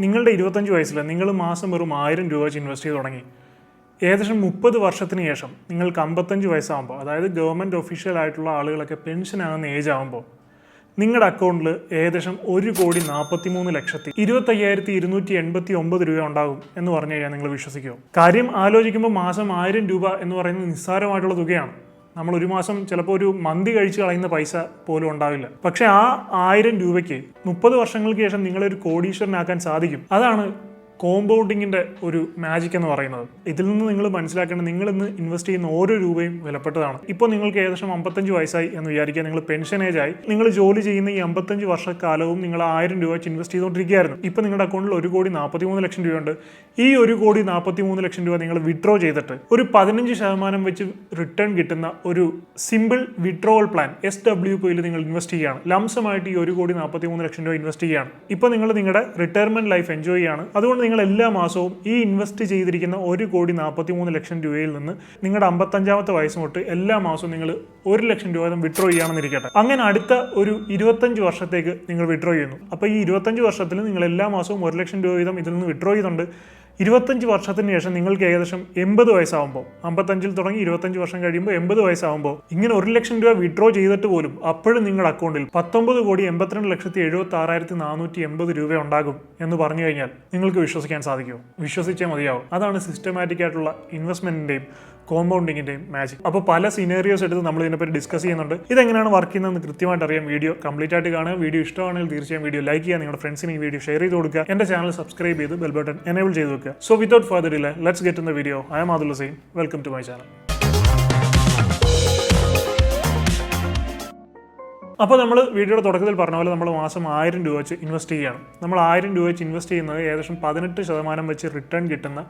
നിങ്ങളുടെ 25 വയസ്സിൽ നിങ്ങൾ മാസം വെറും 1000 രൂപ വെച്ച് ഇൻവെസ്റ്റ് ചെയ്ത് തുടങ്ങി. ഏകദേശം 30 വർഷത്തിന് ശേഷം നിങ്ങൾക്ക് 55 വയസ്സാകുമ്പോൾ, അതായത് ഗവൺമെൻറ് ഒഫീഷ്യൽ ആയിട്ടുള്ള ആളുകളൊക്കെ പെൻഷൻ ആകുന്ന ഏജ് ആകുമ്പോൾ നിങ്ങളുടെ അക്കൗണ്ടിൽ ഏകദേശം 1,43,25,289 രൂപ ഉണ്ടാകും എന്ന് പറഞ്ഞു കഴിഞ്ഞാൽ നിങ്ങൾ വിശ്വസിക്കുമോ? കാര്യം ആലോചിക്കുമ്പോൾ മാസം 1000 രൂപ എന്ന് പറയുന്നത് നിസ്സാരമായിട്ടുള്ള തുകയാണ്. നമ്മൾ ഒരു മാസം ചിലപ്പോൾ ഒരു മന്തി കഴിച്ച് കളയുന്ന പൈസ പോലും ഉണ്ടാവില്ല. പക്ഷെ ആ 1000 രൂപയ്ക്ക് 30 വർഷങ്ങൾക്ക് ശേഷം നിങ്ങളൊരു കോടീശ്വരനാക്കാൻ സാധിക്കും. അതാണ് കോമ്പൗണ്ടിങ്ങിൻ്റെ ഒരു മാജിക് എന്ന് പറയുന്നത്. ഇതിൽ നിന്ന് നിങ്ങൾ മനസ്സിലാക്കേണ്ടത്, നിങ്ങൾ ഇന്ന് ഇൻവെസ്റ്റ് ചെയ്യുന്ന ഓരോ രൂപയും വിലപ്പെട്ടതാണ്. ഇപ്പോൾ നിങ്ങൾക്ക് ഏകദേശം 55 വയസ്സായി എന്ന് വിചാരിക്കുക, നിങ്ങൾ പെൻഷൻ ഏജ് ആയി. നിങ്ങൾ ജോലി ചെയ്യുന്ന ഈ 55 വർഷക്കാലവും നിങ്ങൾ 1000 രൂപ വെച്ച് ഇൻവെസ്റ്റ് ചെയ്തുകൊണ്ടിരിക്കുകയായിരുന്നു. ഇപ്പോൾ നിങ്ങളുടെ അക്കൗണ്ടിൽ 1,43,00,000 രൂപയുണ്ട്. ഈ 1,43,00,000 രൂപ നിങ്ങൾ വിഡ്രോ ചെയ്തിട്ട് ഒരു 15% വെച്ച് റിട്ടേൺ കിട്ടുന്ന ഒരു സിമ്പിൾ വിഡ്രോവൽ പ്ലാൻ SWPയിൽ നിങ്ങൾ ഇൻവെസ്റ്റ് ചെയ്യുകയാണ്. ലംസമായിട്ട് ഈ 1,43,00,000 രൂപ ഇൻവെസ്റ്റ് ചെയ്യുകയാണ്. ഇപ്പോൾ നിങ്ങൾ നിങ്ങളുടെ റിട്ടയർമെന്റ് ലൈഫ് എൻജോയ് ചെയ്യുകയാണ്. അതുകൊണ്ട് നിങ്ങൾ എല്ലാ മാസവും ഈ ഇൻവെസ്റ്റ് ചെയ്തിരിക്കുന്ന 1,43,00,000 രൂപയിൽ നിന്ന് നിങ്ങളുടെ 55ാമത്തെ വയസ്സ് തൊട്ട് എല്ലാ മാസവും നിങ്ങൾ 1,00,000 രൂപ വിഡ്രോ ചെയ്യുകയാണെന്നിരിക്കട്ടെ. അങ്ങനെ അടുത്ത ഒരു 25 വർഷത്തേക്ക് നിങ്ങൾ വിഡ്രോ ചെയ്യുന്നു. അപ്പോൾ ഈ 25 വർഷത്തിൽ നിങ്ങൾ എല്ലാ മാസവും 1,00,000 രൂപ വീതം ഇതിൽ നിന്ന് വിഡ്രോ ചെയ്യുന്നുണ്ട്. 25 വർഷത്തിന് ശേഷം നിങ്ങൾക്ക് ഏകദേശം 80 വയസ്സാകുമ്പോൾ, 55 തുടങ്ങി 25 വർഷം കഴിയുമ്പോൾ 80 വയസ്സാകുമ്പോൾ ഇങ്ങനെ 1,00,000 രൂപ വിഡ്രോ ചെയ്തിട്ട് പോലും അപ്പോഴും നിങ്ങളുടെ അക്കൗണ്ടിൽ 19,82,76,480 രൂപ ഉണ്ടാകും എന്ന് പറഞ്ഞു കഴിഞ്ഞാൽ നിങ്ങൾക്ക് വിശ്വസിക്കാൻ സാധിക്കുമോ? വിശ്വസിച്ചേ മതിയാവും. അതാണ് സിസ്റ്റമാറ്റിക് ആയിട്ടുള്ള ഇൻവെസ്റ്റ്മെന്റിന്റെയും കോമ്പൗണ്ടിങ്ങിന്റെയും മാജിക്. അപ്പോൾ പല സിനേറിയോസ് എടുത്ത് നമ്മൾ ഇതിനെപ്പറ്റി ഡിസ്കസ് ചെയ്യുന്നുണ്ട്. ഇതെങ്ങനെയാണ് വർക്ക് ചെയ്യുന്നതെന്ന് കൃത്യമായിട്ട് അറിയാം. വീഡിയോ കംപ്ലീറ്റ് ആയിട്ട് കാണുക. വീഡിയോ ഇഷ്ടമാണെങ്കിൽ തീർച്ചയായും വീഡിയോ ലൈക്ക് ചെയ്യുക, നിങ്ങളുടെ ഫ്രണ്ട്സിന് ഈ വീഡിയോ ഷെയർ ചെയ്ത് കൊടുക്കുക, എൻ്റെ ചാനൽ സബ്സ്ക്രൈബ് ചെയ്ത് ബെൽ ബട്ടൺ എനേബിൾ ചെയ്ത് വെക്കുക. So without further delay, let's get in the video. I am Adil Hussain. Welcome to my channel. അപ്പോൾ നമ്മൾ വീഡിയോയുടെ തുടക്കത്തിൽ പറഞ്ഞ പോലെ നമ്മൾ മാസം 1000 രൂപ വെച്ച് ഇൻവെസ്റ്റ് ചെയ്യുകയാണ്. നമ്മൾ 1000 രൂപ വെച്ച് ഇൻവെസ്റ്റ് ചെയ്യുന്നത് ഏകദേശം 18% വെച്ച് റിട്ടേൺ കിട്ടുന്ന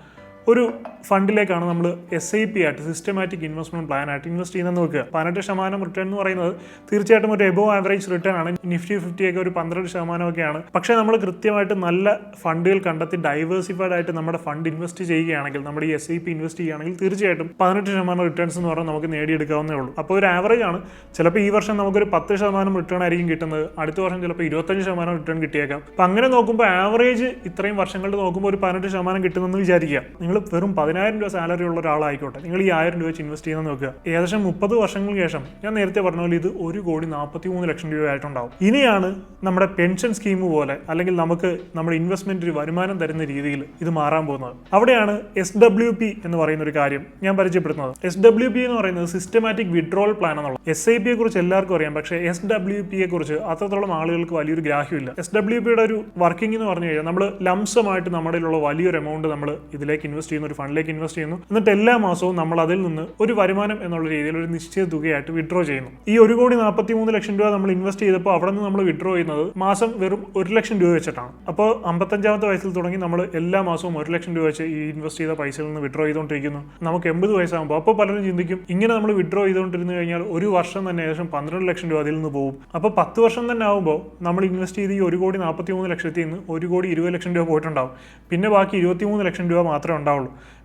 ഒരു ഫണ്ടിലേക്കാണ് നമ്മൾ SIP ആയിട്ട്, സിസ്റ്റമാറ്റിക് ഇൻവെസ്റ്റ്മെന്റ് പ്ലാൻ ആയിട്ട് ഇൻവെസ്റ്റ് ചെയ്യുന്നത് നോക്കുക. 18% റിട്ടേൺ എന്ന് പറയുന്നത് തീർച്ചയായിട്ടും ഒരു എബോവ് ആവറേജ് റിട്ടേൺ ആണ്. നിഫ്റ്റി 50 ഒക്കെ ഒരു 12% ഒക്കെയാണ്. പക്ഷേ നമ്മൾ കൃത്യമായിട്ട് നല്ല ഫണ്ടുകൾ കണ്ടെത്തി ഡൈവേഴ്സിഫൈഡ് ആയിട്ട് നമ്മുടെ ഫണ്ട് ഇൻവെസ്റ്റ് ചെയ്യുകയാണെങ്കിൽ, നമ്മുടെ ഈ SIP ഇൻവെസ്റ്റ് ചെയ്യുകയാണെങ്കിൽ തീർച്ചയായിട്ടും 18% റിട്ടേൺസ് എന്ന് പറഞ്ഞാൽ നമുക്ക് നേടിയെടുക്കാവുന്നേ ഉള്ളൂ. അപ്പോൾ ഒരു ആവറേജ് ആണ്. ചിലപ്പോൾ ഈ വർഷം നമുക്കൊരു 10% റിട്ടേൺ ആയിരിക്കും കിട്ടുന്നത്, അടുത്ത വർഷം ചിലപ്പോൾ 25% റിട്ടേൺ കിട്ടിയേക്കാം. അപ്പം അങ്ങനെ നോക്കുമ്പോൾ ആവറേജ് ഇത്രയും വർഷങ്ങളിൽ നോക്കുമ്പോൾ ഒരു 18% കിട്ടുമെന്ന് വിചാരിക്കുക. നിങ്ങൾ വെറും 10,000 രൂപ സാലറി ഉള്ള ഒരാളായിക്കോട്ടെ, നിങ്ങൾ ഈ 1000 രൂപ വെച്ച് ഇൻവെസ്റ്റ് ചെയ്യുന്നത് നോക്കുക. ഏകദേശം 30 വർഷങ്ങൾക്ക് ശേഷം ഞാൻ നേരത്തെ പറഞ്ഞ പോലെ ഇത് 1,43,00,000 രൂപ ആയിട്ടുണ്ടാവും. ഇനിയാണ് നമ്മുടെ പെൻഷൻ സ്കീം പോലെ, അല്ലെങ്കിൽ നമുക്ക് നമ്മുടെ ഇൻവെസ്റ്റ്മെന്റ് വരുമാനം തരുന്ന രീതിയിൽ ഇത് മാറാൻ പോകുന്നത്. അവിടെയാണ് SWP എന്ന് പറയുന്ന ഒരു കാര്യം ഞാൻ പരിചയപ്പെടുത്തുന്നത്. SWP എന്ന് പറയുന്നത് സിസ്റ്റമാറ്റിക് വിഡ്രോവൽ പ്ലാൻ എന്നുള്ളത്. SIP യെ കുറിച്ച് എല്ലാവർക്കും അറിയാം, പക്ഷേ SWP യെ കുറിച്ച് അത്രത്തോളം ആളുകൾക്ക് വലിയൊരു ഗ്രാഹ്യമില്ല. SWPയുടെ ഒരു വർക്കിംഗ് എന്ന് പറഞ്ഞു കഴിഞ്ഞാൽ നമ്മൾ ലംസമായിട്ട് നമ്മുടെ വലിയൊരു എമൗണ്ട് നമ്മൾ ഇതിലേക്ക് ഇൻവെസ്റ്റ് ചെയ്യുന്ന ഒരു ഫണ്ടിലേക്ക് ഇൻവെസ്റ്റ് ചെയ്യുന്നു. എന്നിട്ട് എല്ലാ മാസവും നമ്മൾ അതിൽ നിന്ന് ഒരു വരുമാനം എന്നുള്ള രീതിയിൽ ഒരു നിശ്ചിത തുകയായിട്ട് വിഡ്രോ ചെയ്യുന്നു. ഈ 1,43,00,000 രൂപ നമ്മൾ ഇൻവെസ്റ്റ് ചെയ്തപ്പോൾ അവിടെ നിന്ന് നമ്മൾ വിഡ്രോ ചെയ്യുന്നത് മാസം വെറും 1,00,000 രൂപ വെച്ചിട്ടാണ്. അപ്പോൾ 55ാമത്തെ വയസ്സിൽ തുടങ്ങി നമ്മൾ എല്ലാ മാസവും 1,00,000 രൂപ വെച്ച് ഈ ഇൻവെസ്റ്റ് ചെയ്ത പൈസയിൽ നിന്ന് വിഡ്രോ ചെയ്തുകൊണ്ടിരിക്കുന്നു. നമുക്ക് 80 വയസ്സാകുമ്പോൾ അപ്പോൾ പലരും ചിന്തിക്കും, ഇങ്ങനെ നമ്മൾ വിഡ്രോ ചെയ്തുകൊണ്ടിരുന്നു കഴിഞ്ഞാൽ ഒരു വർഷം തന്നെ ഏകദേശം 12,00,000 രൂപ അതിൽ നിന്ന് പോകും. അപ്പോൾ 10 വർഷം തന്നെ ആകുമ്പോൾ നമ്മൾ ഇൻവെസ്റ്റ് ചെയ്ത് ഈ 1,43,00,000 നിന്ന് 1,20,00,000 രൂപ പോയിട്ടുണ്ടാവും. പിന്നെ ബാക്കി 23,00,000 രൂപ മാത്രമേ ഉണ്ടാവുള്ളൂ.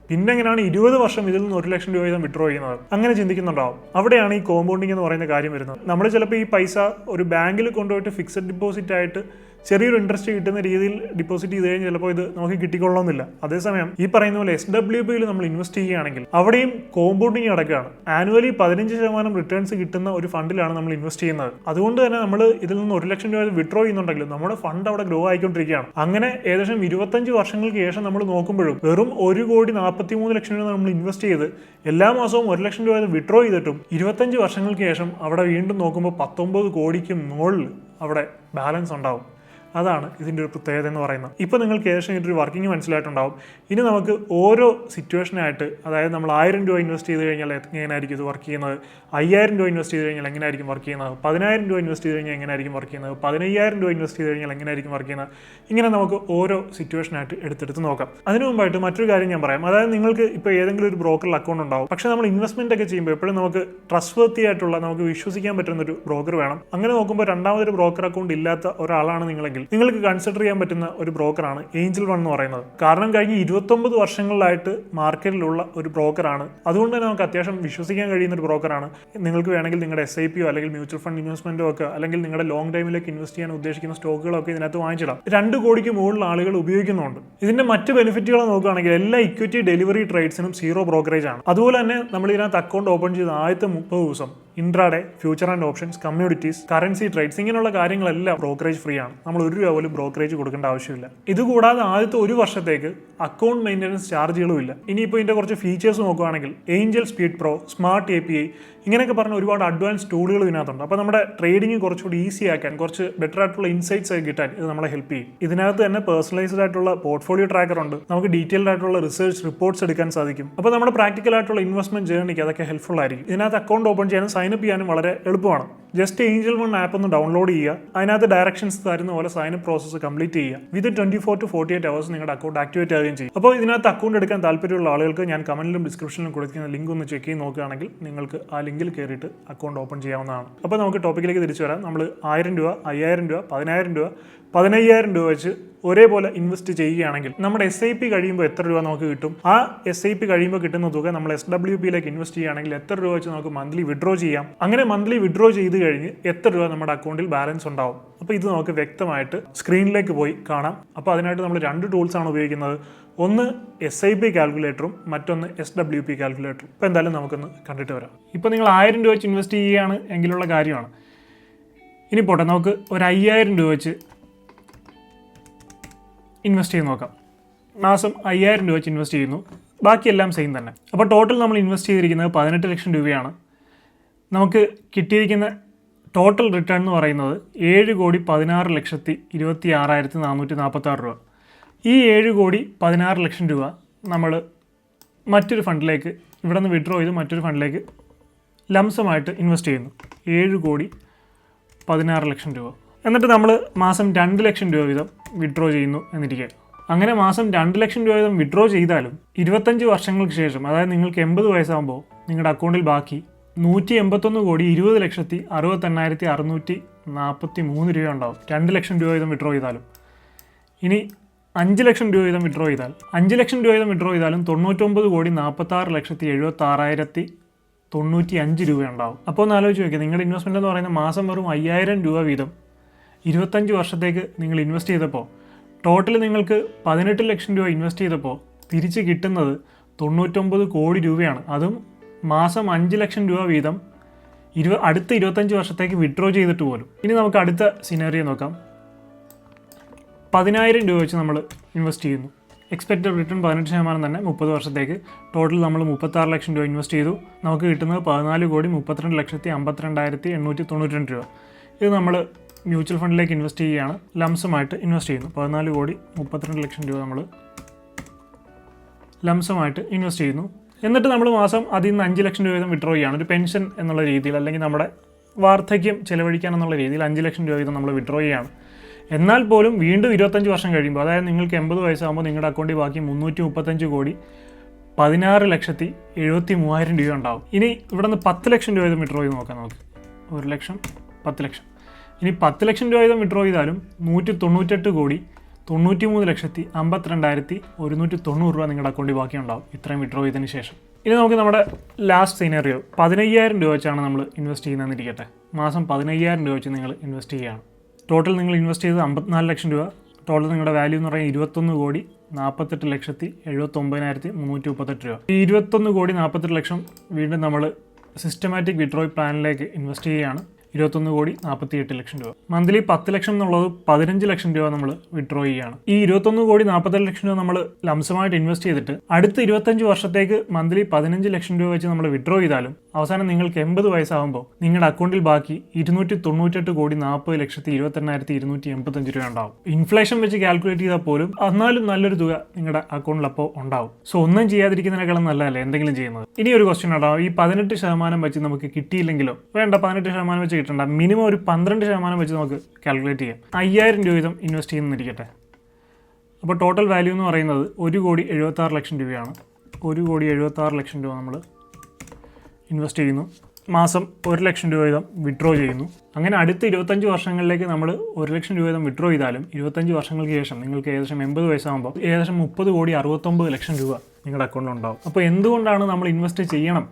പിന്നെ എങ്ങനെയാണ് 20 വർഷം ഇതിൽ നിന്ന് 1,00,000 രൂപ വീതം വിഡ്രോ ചെയ്യുന്നത്? അങ്ങനെ ചിന്തിക്കുന്നുണ്ടാവും. അവിടെയാണ് ഈ കോമ്പൗണ്ടിങ് എന്ന് പറയുന്ന കാര്യം വരുന്നത്. നമ്മൾ ചിലപ്പോൾ ഈ പൈസ ഒരു ബാങ്കിൽ കൊണ്ടുപോയിട്ട് ഫിക്സഡ് ഡിപ്പോസിറ്റ് ആയിട്ട് ചെറിയൊരു ഇൻട്രസ്റ്റ് കിട്ടുന്ന രീതിയിൽ ഡിപ്പോസിറ്റ് ചെയ്ത് കഴിഞ്ഞാൽ ചിലപ്പോൾ ഇത് നമുക്ക് കിട്ടിക്കൊള്ളണമെന്നില്ല. അതേസമയം ഈ പറയുന്ന പോലെ SWPയിൽ നമ്മൾ ഇൻവെസ്റ്റ് ചെയ്യുകയാണെങ്കിൽ അവിടെയും കോമ്പൗണ്ടിങ് നടക്കുകയാണ്. ആനുവലി 15% റിട്ടേൺസ് കിട്ടുന്ന ഒരു ഫണ്ടിലാണ് നമ്മൾ ഇൻവെസ്റ്റ് ചെയ്യുന്നത്. അതുകൊണ്ട് തന്നെ നമ്മൾ ഇതിൽ നിന്ന് 1,00,000 രൂപ വിഡ്രോ ചെയ്യുന്നുണ്ടെങ്കിലും നമ്മുടെ ഫണ്ട് അവിടെ ഗ്രോ ആയിക്കൊണ്ടിരിക്കുകയാണ്. അങ്ങനെ ഏകദേശം 25 വർഷങ്ങൾക്ക് ശേഷം നമ്മൾ നോക്കുമ്പോഴും വെറും 1,43,00,000 രൂപ നമ്മൾ ഇൻവെസ്റ്റ് ചെയ്ത് എല്ലാ മാസവും 1,00,000 രൂപ വിഡ്രോ ചെയ്തിട്ടും 25 വർഷങ്ങൾക്ക് ശേഷം അവിടെ വീണ്ടും നോക്കുമ്പോൾ 19 കോടിക്ക് മുകളിൽ അവിടെ ബാലൻസ് ഉണ്ടാവും. അതാണ് ഇതിൻ്റെ ഒരു പ്രത്യേകത എന്ന് പറയുന്നത്. ഇപ്പോൾ നിങ്ങൾക്ക് ഏകദേശം ഒരു വർക്കിംഗ് മനസ്സിലായിട്ടുണ്ടാവും. ഇനി നമുക്ക് ഓരോ സിറ്റുവേഷനായിട്ട്, അതായത് നമ്മൾ 1000 രൂപ ഇൻവെസ്റ്റ് ചെയ്ത് കഴിഞ്ഞാൽ എങ്ങനെയായിരിക്കും ഇത് വർക്ക് ചെയ്യുന്നത്, 5000 രൂപ ഇൻവെസ്റ്റ് ചെയ്ത് കഴിഞ്ഞാൽ എങ്ങനെയായിരിക്കും വർക്ക് ചെയ്യുന്നത്, 10,000 രൂപ ഇൻവെസ്റ്റ് ചെയ്ത് കഴിഞ്ഞാൽ എങ്ങനെയായിരിക്കും വർക്ക് ചെയ്യുന്നത്, 15,000 രൂപ ഇൻവെസ്റ്റ് ചെയ്ത് കഴിഞ്ഞാൽ എങ്ങനെയായിരിക്കും വർക്ക് ചെയ്യുന്നത്, ഇങ്ങനെ നമുക്ക് ഓരോ സിറ്റുവേഷനായിട്ട് എടുത്തെടുത്ത് നോക്കാം. അതിനു മുമ്പായിട്ട് മറ്റൊരു കാര്യം ഞാൻ പറയാം. അതായത് നിങ്ങൾക്ക് ഇപ്പോൾ ഏതെങ്കിലും ഒരു ബ്രോക്കറിൽ അക്കൗണ്ട് ഉണ്ടാവും. പക്ഷേ നമ്മൾ ഇൻവെസ്റ്റ്മെന്റ് ഒക്കെ ചെയ്യുമ്പോൾ എപ്പോഴും നമുക്ക് ട്രസ്റ്റ് വർത്തി ആയിട്ടുള്ള, നമുക്ക് വിശ്വസിക്കാൻ പറ്റുന്ന ഒരു ബ്രോക്കർ വേണം. അങ്ങനെ നോക്കുമ്പോൾ രണ്ടാമതൊരു ബ്രോക്കർ അക്കൗണ്ട് ഇല്ലാത്ത ഒരാളാണ് നിങ്ങളെങ്കിൽ നിങ്ങൾക്ക് കൺസിഡർ ചെയ്യാൻ പറ്റുന്ന ഒരു ബ്രോക്കറാണ് ഏഞ്ചൽ വൺ എന്ന് പറയുന്നത്. കാരണം കഴിഞ്ഞ 29 വർഷങ്ങളിലായിട്ട് മാർക്കറ്റിലുള്ള ഒരു ബ്രോക്കറാണ്. അതുകൊണ്ട് തന്നെ നമുക്ക് അത്യാവശ്യം വിശ്വസിക്കാൻ കഴിയുന്ന ഒരു ബ്രോക്കറാണ്. നിങ്ങൾക്ക് വേണമെങ്കിൽ നിങ്ങളുടെ SIP അല്ലെങ്കിൽ മ്യൂച്വൽ ഫണ്ട് ഇൻവെസ്റ്റ്മെന്റോ ഒക്കെ അല്ലെങ്കിൽ നിങ്ങളുടെ ലോങ് ടൈമിലേക്ക് ഇൻവെസ്റ്റ് ചെയ്യാൻ ഉദ്ദേശിക്കുന്ന സ്റ്റോക്കുകളൊക്കെ ഇതിനകത്ത് വാങ്ങിച്ചിടാം. 2 കോടിക്ക് മുകളിൽ ആളുകൾ ഉപയോഗിക്കുന്നുണ്ട്. ഇതിന്റെ മറ്റ് ബെനിഫിറ്റുകൾ നോക്കുകയാണെങ്കിൽ എല്ലാ ഇക്വിറ്റി ഡെലിവറി ട്രേഡ്സിനും 0 ബ്രോക്കറേജ് ആണ്. അതുപോലെ തന്നെ നമ്മൾ ഇതിനകത്ത് അക്കൗണ്ട് ഓപ്പൺ ചെയ്ത ആദ്യത്തെ 30 ദിവസം intraday, future and options, commodities, currency trades ഇങ്ങനെയുള്ള കാര്യങ്ങളെല്ലാം ബ്രോക്കറേജ് ഫ്രീ ആണ്. നമ്മൾ 1 രൂപ പോലും ബ്രോക്കറേജ് കൊടുക്കേണ്ട ആവശ്യമില്ല. ഇതുകൂടാതെ ആദ്യത്തെ 1 വർഷത്തേക്ക് അക്കൗണ്ട് മെയിൻ്റനൻസ് ചാർജുകളും ഇല്ല. ഇനിയിപ്പോൾ ഇതിന്റെ കുറച്ച് ഫീച്ചേഴ്സ് നോക്കുകയാണെങ്കിൽ Angel speed pro, smart API ഇങ്ങനെയൊക്കെ പറഞ്ഞ ഒരുപാട് അഡ്വാൻസ് ടൂളുകൾ ഇതിനകത്തുണ്ട്. അപ്പോൾ നമ്മുടെ ട്രേഡിംഗ് കുറച്ചുകൂടി ഈസി ആക്കാൻ, കുറച്ച് ബെറ്റർ ആയിട്ടുള്ള ഇൻസൈറ്റ്സ് ഒക്കെ കിട്ടാൻ ഇത് നമ്മളെ ഹെൽപ്പ് ചെയ്യും. ഇതിനകത്ത് തന്നെ പേഴ്സണലൈസ്ഡ് ആയിട്ടുള്ള പോർട്ട്ഫോളിയോ ട്രാക്കർ ഉണ്ട്. നമുക്ക് ഡീറ്റെയിൽഡ് ആയിട്ടുള്ള റിസർച്ച് റിപ്പോർട്ട്സ് എടുക്കാൻ സാധിക്കും. അപ്പോൾ നമ്മുടെ പ്രാക്ടിക്കൽ ആയിട്ടുള്ള ഇൻവെസ്റ്റ്മെന്റ് ജേർണിക്ക് അതൊക്കെ ഹെൽപ്ഫുൾ ആയിരിക്കും. ഇതിനകത്ത് അക്കൗണ്ട് ഓപ്പൺ ചെയ്യാനും സൈനപ്പ് ചെയ്യാനും വളരെ എളുപ്പമാണ്. ജസ്റ്റ് ഏഞ്ചൽ വൺ ആപ്പ് ഒന്ന് ഡൗൺലോഡ് ചെയ്യുക. അതിനകത്ത് ഡയറക്ഷൻസ് തരുന്ന പോലെ സൈനപ്പ് പ്രോസസ്സ് കംപ്ലീറ്റ് ചെയ്യുക. വിത്ത് 24 to 48 hours നിങ്ങളുടെ അക്കൗണ്ട് ആക്ടിവേറ്റ് ആവുകയും ചെയ്യും. അപ്പോൾ ഇതിനകത്ത് അക്കൗണ്ട് എടുക്കാൻ താല്പര്യമുള്ള ആളുകൾക്ക് ഞാൻ കമന്റിലും ഡിസ്ക്രിപ്ഷനിലും കൊടുക്കുന്ന ലിങ്ക് ഒന്ന് ചെക്ക് ചെയ്ത് നോക്കുകയാണെങ്കിൽ നിങ്ങൾക്ക് ആ ലിങ്കിൽ കയറിയിട്ട് അക്കൗണ്ട് ഓപ്പൺ ചെയ്യാവുന്നതാണ്. അപ്പോൾ നമുക്ക് ടോപ്പിക്കിലേക്ക് തിരിച്ചു വരാം. നമ്മൾ 1000 രൂപ, 5000 രൂപ, 10000 രൂപ, 15000 രൂപ വെച്ച് ഒരേപോലെ ഇൻവെസ്റ്റ് ചെയ്യുകയാണെങ്കിൽ നമ്മുടെ SIP കഴിയുമ്പോൾ എത്ര രൂപ നമുക്ക് കിട്ടും? ആ SIP കഴിയുമ്പോൾ കിട്ടുന്ന തുക നമ്മൾ SWPയിലേക്ക് ഇൻവെസ്റ്റ് ചെയ്യുകയാണെങ്കിൽ എത്ര രൂപ വെച്ച് നമുക്ക് മന്ത്ലി വിഡ്രോ ചെയ്യാം? അങ്ങനെ മന്ത്ലി വിഡ്രോ ചെയ്ത് കഴിഞ്ഞ് എത്ര രൂപ നമ്മുടെ അക്കൗണ്ടിൽ ബാലൻസ് ഉണ്ടാവും? അപ്പോൾ ഇത് നമുക്ക് വ്യക്തമായിട്ട് സ്ക്രീനിലേക്ക് പോയി കാണാം. അപ്പോൾ അതിനായിട്ട് നമ്മൾ 2 ടൂൾസാണ് ഉപയോഗിക്കുന്നത്. ഒന്ന് SIP കാൽക്കുലേറ്ററും മറ്റൊന്ന് SWP കാൽക്കുലേറ്ററും. ഇപ്പോൾ എന്തായാലും നമുക്കൊന്ന് കണ്ടിട്ട് വരാം. ഇപ്പോൾ നിങ്ങൾ 1000 രൂപ വെച്ച് ഇൻവെസ്റ്റ് ചെയ്യുകയാണ് എങ്കിലുള്ള കാര്യമാണ്. ഇനി പോട്ടെ, നമുക്ക് ഒരു 5000 രൂപ വെച്ച് ഇൻവെസ്റ്റ് ചെയ്ത് നോക്കാം. മാസം 5000 രൂപ വെച്ച് ഇൻവെസ്റ്റ് ചെയ്യുന്നു. ബാക്കിയെല്ലാം സെയിം തന്നെ. അപ്പോൾ ടോട്ടൽ നമ്മൾ ഇൻവെസ്റ്റ് ചെയ്തിരിക്കുന്നത് 18 ലക്ഷം രൂപയാണ്. നമുക്ക് കിട്ടിയിരിക്കുന്ന ടോട്ടൽ റിട്ടേൺ എന്ന് പറയുന്നത് 7,16,26,446 രൂപ. ഈ 7,16,00,000 രൂപ നമ്മൾ മറ്റൊരു ഫണ്ടിലേക്ക് ഇവിടെ നിന്ന് വിഡ്രോ ചെയ്ത് മറ്റൊരു ഫണ്ടിലേക്ക് ലംസമായിട്ട് ഇൻവെസ്റ്റ് ചെയ്യുന്നു. 7,16,00,000 രൂപ. എന്നിട്ട് നമ്മൾ മാസം 2 ലക്ഷം രൂപ വീതം വിഡ്രോ ചെയ്യുന്നു എന്നിരിക്കുക. അങ്ങനെ മാസം 2 ലക്ഷം രൂപ വീതം വിഡ്രോ ചെയ്താലും 25 വർഷങ്ങൾക്ക് ശേഷം, അതായത് നിങ്ങൾക്ക് 80 വയസ്സാകുമ്പോൾ നിങ്ങളുടെ അക്കൗണ്ടിൽ ബാക്കി 181,20,68,643 രൂപ ഉണ്ടാവും. 2 ലക്ഷം രൂപ വീതം വിഡ്രോ ചെയ്താലും. ഇനി 5 ലക്ഷം രൂപ വീതം വിഡ്രോ ചെയ്താൽ 5 ലക്ഷം രൂപ വീതം വിഡ്രോ ചെയ്താലും 99,46,76,095 രൂപ ഉണ്ടാവും. അപ്പോൾ ഒന്ന് ആലോചിച്ച് നോക്കുക, നിങ്ങളുടെ ഇൻവെസ്റ്റ്മെൻറ്റ് എന്ന് പറയുന്നത് മാസം വെറും 5000 രൂപ വീതം 25 വർഷത്തേക്ക് നിങ്ങൾ ഇൻവെസ്റ്റ് ചെയ്തപ്പോൾ ടോട്ടൽ നിങ്ങൾക്ക് 18 ലക്ഷം രൂപ ഇൻവെസ്റ്റ് ചെയ്തപ്പോൾ തിരിച്ച് കിട്ടുന്നത് 99 കോടി രൂപയാണ്. അതും മാസം 5 ലക്ഷം രൂപ വീതം അടുത്ത 25 വർഷത്തേക്ക് വിഡ്രോ ചെയ്തിട്ട് പോലും. ഇനി നമുക്ക് അടുത്ത സിനാരിയോ നോക്കാം. 10,000 രൂപ വെച്ച് നമ്മൾ ഇൻവെസ്റ്റ് ചെയ്യുന്നു. എക്സ്പെക്റ്റഡ് റിട്ടേൺ 18% തന്നെ 30 വർഷത്തേക്ക്. ടോട്ടൽ നമ്മൾ 36 ലക്ഷം രൂപ ഇൻവെസ്റ്റ് ചെയ്തു. നമുക്ക് കിട്ടുന്നത് 14,32,52,892 രൂപ. ഇത് നമ്മൾ മ്യൂച്വൽ ഫണ്ടിലേക്ക് ഇൻവെസ്റ്റ് ചെയ്യുകയാണ്. ലംസമായിട്ട് ഇൻവെസ്റ്റ് ചെയ്യുന്നു. 14,32,00,000 രൂപ നമ്മൾ ലംസമായിട്ട് ഇൻവെസ്റ്റ് ചെയ്യുന്നു. എന്നിട്ട് നമ്മൾ മാസം അതിൽ നിന്ന് 5 ലക്ഷം രൂപ വീതം വിഡ്രോ ചെയ്യുകയാണ്. ഒരു പെൻഷൻ എന്നുള്ള രീതിയിൽ, അല്ലെങ്കിൽ നമ്മുടെ വാർദ്ധക്യം ചെലവഴിക്കാൻ എന്നുള്ള രീതിയിൽ 5 ലക്ഷം രൂപ വീതം നമ്മൾ വിഡ്രോ ചെയ്യുകയാണ്. എന്നാൽ പോലും വീണ്ടും 25 വർഷം കഴിയുമ്പോൾ, അതായത് നിങ്ങൾക്ക് 80 വയസ്സാകുമ്പോൾ നിങ്ങളുടെ അക്കൗണ്ടിൽ ബാക്കി 335,16,73,000 രൂപ ഉണ്ടാവും. ഇനി ഇവിടെ നിന്ന് 10 ലക്ഷം രൂപ വീതം വിഡ്രോ ചെയ്ത് നോക്കാം. നമുക്ക് 1 ലക്ഷം, 10 ലക്ഷം. ഇനി 10 ലക്ഷം രൂപ വീതം വിഡ്രോ ചെയ്താലും 198,93,52,190 രൂപ നിങ്ങളുടെ അക്കൗണ്ടിൽ ബാക്കി ഉണ്ടാവും ഇത്രയും വിഡ്രോ ചെയ്തതിന് ശേഷം. ഇനി നമുക്ക് നമ്മുടെ ലാസ്റ്റ് സിനാരിയോ 15,000 രൂപ വെച്ചാണ് നമ്മൾ ഇൻവെസ്റ്റ് ചെയ്യുന്നതെന്നിരിക്കട്ടെ. മാസം 15,000 രൂപ വെച്ച് നിങ്ങൾ ഇൻവെസ്റ്റ് ചെയ്യുകയാണ്. ടോട്ടൽ നിങ്ങൾ ഇൻവെസ്റ്റ് ചെയ്തത് 54 ലക്ഷം രൂപ. ടോട്ടൽ നിങ്ങളുടെ വാല്യൂ എന്ന് പറയുന്നത് 21,48,79,338 രൂപ. ഈ 21,48,00,000 വീണ്ടും നമ്മൾ സിസ്റ്റമാറ്റിക് വിഡ്രോ പ്ലാനിലേക്ക് ഇൻവെസ്റ്റ് ചെയ്യുകയാണ്. 21,48,00,000 രൂപ. മന്ത്ലി 10 ലക്ഷം എന്നുള്ളത് 15 ലക്ഷം രൂപ നമ്മൾ വിഡ്രോ ചെയ്യുകയാണ്. ഈ 21,47,00,000 രൂപ നമ്മൾ ലംസമായിട്ട് ഇൻവെസ്റ്റ് ചെയ്തിട്ട് അടുത്ത 25 വർഷത്തേക്ക് മന്ത്ലി 15 ലക്ഷം രൂപ വെച്ച് നമ്മൾ വിഡ്രോ ചെയ്താലും അവസാനം നിങ്ങൾക്ക് 80 വയസ്സാകുമ്പോൾ നിങ്ങളുടെ അക്കൗണ്ടിൽ ബാക്കി 298,40,28,285 രൂപ ഉണ്ടാവും. ഇൻഫ്ലേഷൻ വെച്ച് കാൽക്കുലേറ്റ് ചെയ്താൽ പോലും എന്നാലും നല്ലൊരു തുക നിങ്ങളുടെ അക്കൗണ്ടിൽ അപ്പോൾ ഉണ്ടാവും. സോ ഒന്നും ചെയ്യാതിരിക്കുന്നതിനേക്കാളും നല്ലതല്ലേ എന്തെങ്കിലും ചെയ്യുന്നത്. ഇനി ഒരു ക്വസ്റ്റ്യൻ ഉണ്ടാവും, ഈ 18% വെച്ച് നമുക്ക് കിട്ടിയില്ലെങ്കിലോ? വേണ്ട, 18% വെച്ച് കിട്ടണ്ട, മിനിമം ഒരു 12% വെച്ച് നമുക്ക് കാൽക്കുലേറ്റ് ചെയ്യാം. 5,000 രൂപ വീതം ഇൻവെസ്റ്റ് ചെയ്യുന്നിരിക്കട്ടെ. അപ്പോൾ ടോട്ടൽ വാല്യൂ എന്ന് പറയുന്നത് 1,76,00,000 രൂപയാണ്. 1,76,00,000 രൂപ നമ്മൾ ഇൻവെസ്റ്റ് ചെയ്യുന്നു. മാസം 1,00,000 രൂപ വീതം വിഡ്രോ ചെയ്യുന്നു. അങ്ങനെ അടുത്ത 25 വർഷങ്ങളിലേക്ക് നമ്മൾ 1,00,000 രൂപ വീതം വിഡ്രോ ചെയ്താലും 25 വർഷങ്ങൾക്ക് ശേഷം നിങ്ങൾക്ക് ഏകദേശം 80 വയസ്സാകുമ്പോൾ ഏകദേശം 30,69,00,000 രൂപ നിങ്ങളുടെ അക്കൗണ്ടിൽ ഉണ്ടാവും. അപ്പോൾ എന്തുകൊണ്ടാണ് നമ്മൾ ഇൻവെസ്റ്റ് ചെയ്യണം,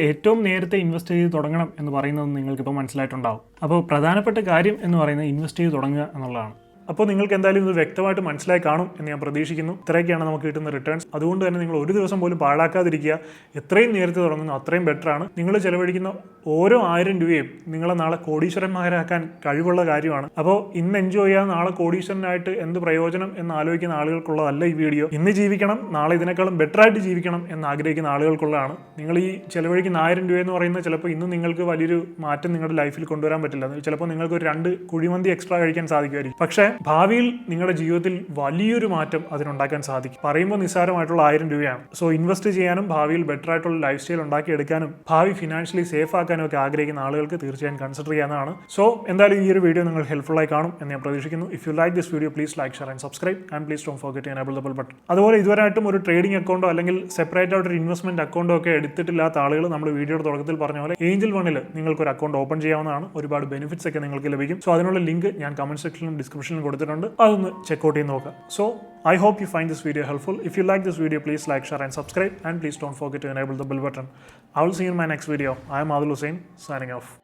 ഏറ്റവും നേരത്തെ ഇൻവെസ്റ്റ് ചെയ്ത് തുടങ്ങണം എന്ന് പറയുന്നത് നിങ്ങൾക്കിപ്പോൾ മനസ്സിലായിട്ടുണ്ടാവും. അപ്പോൾ പ്രധാനപ്പെട്ട കാര്യം എന്ന് പറയുന്നത് ഇൻവെസ്റ്റ് ചെയ്ത് തുടങ്ങുക എന്നുള്ളതാണ്. അപ്പോൾ നിങ്ങൾക്ക് എന്തായാലും ഇത് വ്യക്തമായിട്ട് മനസ്സിലായി കാണും എന്ന് ഞാൻ പ്രതീക്ഷിക്കുന്നു. ഇത്രയൊക്കെയാണ് നമുക്ക് കിട്ടുന്ന റിട്ടേൺസ്. അതുകൊണ്ട് തന്നെ നിങ്ങൾ ഒരു ദിവസം പോലും പാഴാക്കാതിരിക്കുക. എത്രയും നേരത്തെ തുടങ്ങുന്നു അത്രയും ബെറ്ററാണ്. നിങ്ങൾ ചെലവഴിക്കുന്ന ഓരോ 1000 രൂപയും നിങ്ങളെ നാളെ കോടീശ്വരന്മാരാക്കാൻ കഴിവുള്ള കാര്യമാണ്. അപ്പോൾ ഇന്ന് എൻജോയ് ചെയ്യാൻ നാളെ കോടീശ്വരനായിട്ട് എന്ത് പ്രയോജനം എന്ന് ആലോചിക്കുന്ന ആളുകൾക്കുള്ളതല്ല ഈ വീഡിയോ. ഇന്ന് ജീവിക്കണം, നാളെ ഇതിനേക്കാളും ബെറ്ററായിട്ട് ജീവിക്കണം എന്ന് ആഗ്രഹിക്കുന്ന ആളുകൾക്കുള്ളതാണ്. നിങ്ങൾ ഈ ചെലവഴിക്കുന്ന 1000 രൂപ എന്ന് പറയുന്നത് ചിലപ്പോൾ ഇന്ന് നിങ്ങൾക്ക് വലിയൊരു മാറ്റം നിങ്ങളുടെ ലൈഫിൽ കൊണ്ടുവരാൻ പറ്റില്ല. ചിലപ്പോൾ നിങ്ങൾക്ക് ഒരു 2 കുഴിമന്തി എക്സ്ട്രാ കഴിക്കാൻ സാധിക്കുമായിരിക്കും. പക്ഷേ ഭാവിയിൽ നിങ്ങളുടെ ജീവിതത്തിൽ വലിയൊരു മാറ്റം അതിനുണ്ടാക്കാൻ സാധിക്കും. പറയുമ്പോൾ നിസ്സാരമായിട്ടുള്ള 1000 രൂപയാണ്. സോ ഇൻവെസ്റ്റ് ചെയ്യാനും ഭാവിയിൽ ബെറ്റർ ആയിട്ടുള്ള ലൈഫ് സ്റ്റൈൽ ഉണ്ടാക്കിയെടുക്കാനും ഭാവി ഫിനാൻഷ്യലി സേഫ് ആക്കാനും ഒക്കെ ആഗ്രഹിക്കുന്ന ആളുകൾക്ക് തീർച്ചയായും കൺസിഡർ ചെയ്യാവുന്നതാണ്. സോ എന്തായാലും ഈ ഒരു വീഡിയോ നിങ്ങൾ ഹെൽപ്ഫുൾ ആയി കാണും എന്ന് ഞാൻ പ്രതീക്ഷിക്കുന്നു. If you like this video please like, share and subscribe and please don't forget to enable the bell button. അതുപോലെ ഇതുവരെയായിട്ടും ഒരു ട്രേഡിംഗ് അക്കൗണ്ടോ അല്ലെങ്കിൽ സെപ്പറേറ്റ് ആയിട്ട് ഒരു ഇൻവെസ്റ്റ്മെന്റ് അക്കൗണ്ടോ ഒക്കെ എടുത്തിട്ടില്ലാത്ത ആളുകൾ നമ്മൾ വീഡിയോയുടെ തുടക്കത്തിൽ പറഞ്ഞ പോലെ ഏഞ്ചൽ വണ്ണിൽ നിങ്ങൾക്ക് ഒരു അക്കൗണ്ട് ഓപ്പൺ ചെയ്യാവുന്നതാണ്. ഒരുപാട് ബെനിഫിറ്റ്സ് ഒക്കെ നിങ്ങൾക്ക് ലഭിക്കും. സോ അതിനുള്ള ലിങ്ക് ഞാൻ കമന്റ് സെക്ഷനിലും ഡിസ്ക്രിപ്ഷനിലും കൊടുത്തിട്ടുണ്ട്. അതൊന്ന് ചെക്കൗട്ട് ചെയ്ത് നോക്കുക. So I hope you find this video helpful. If you like this video, please like, share and subscribe, and please don't forget to enable the bell button. I will see you in my next video. I am Adil Hussain signing off.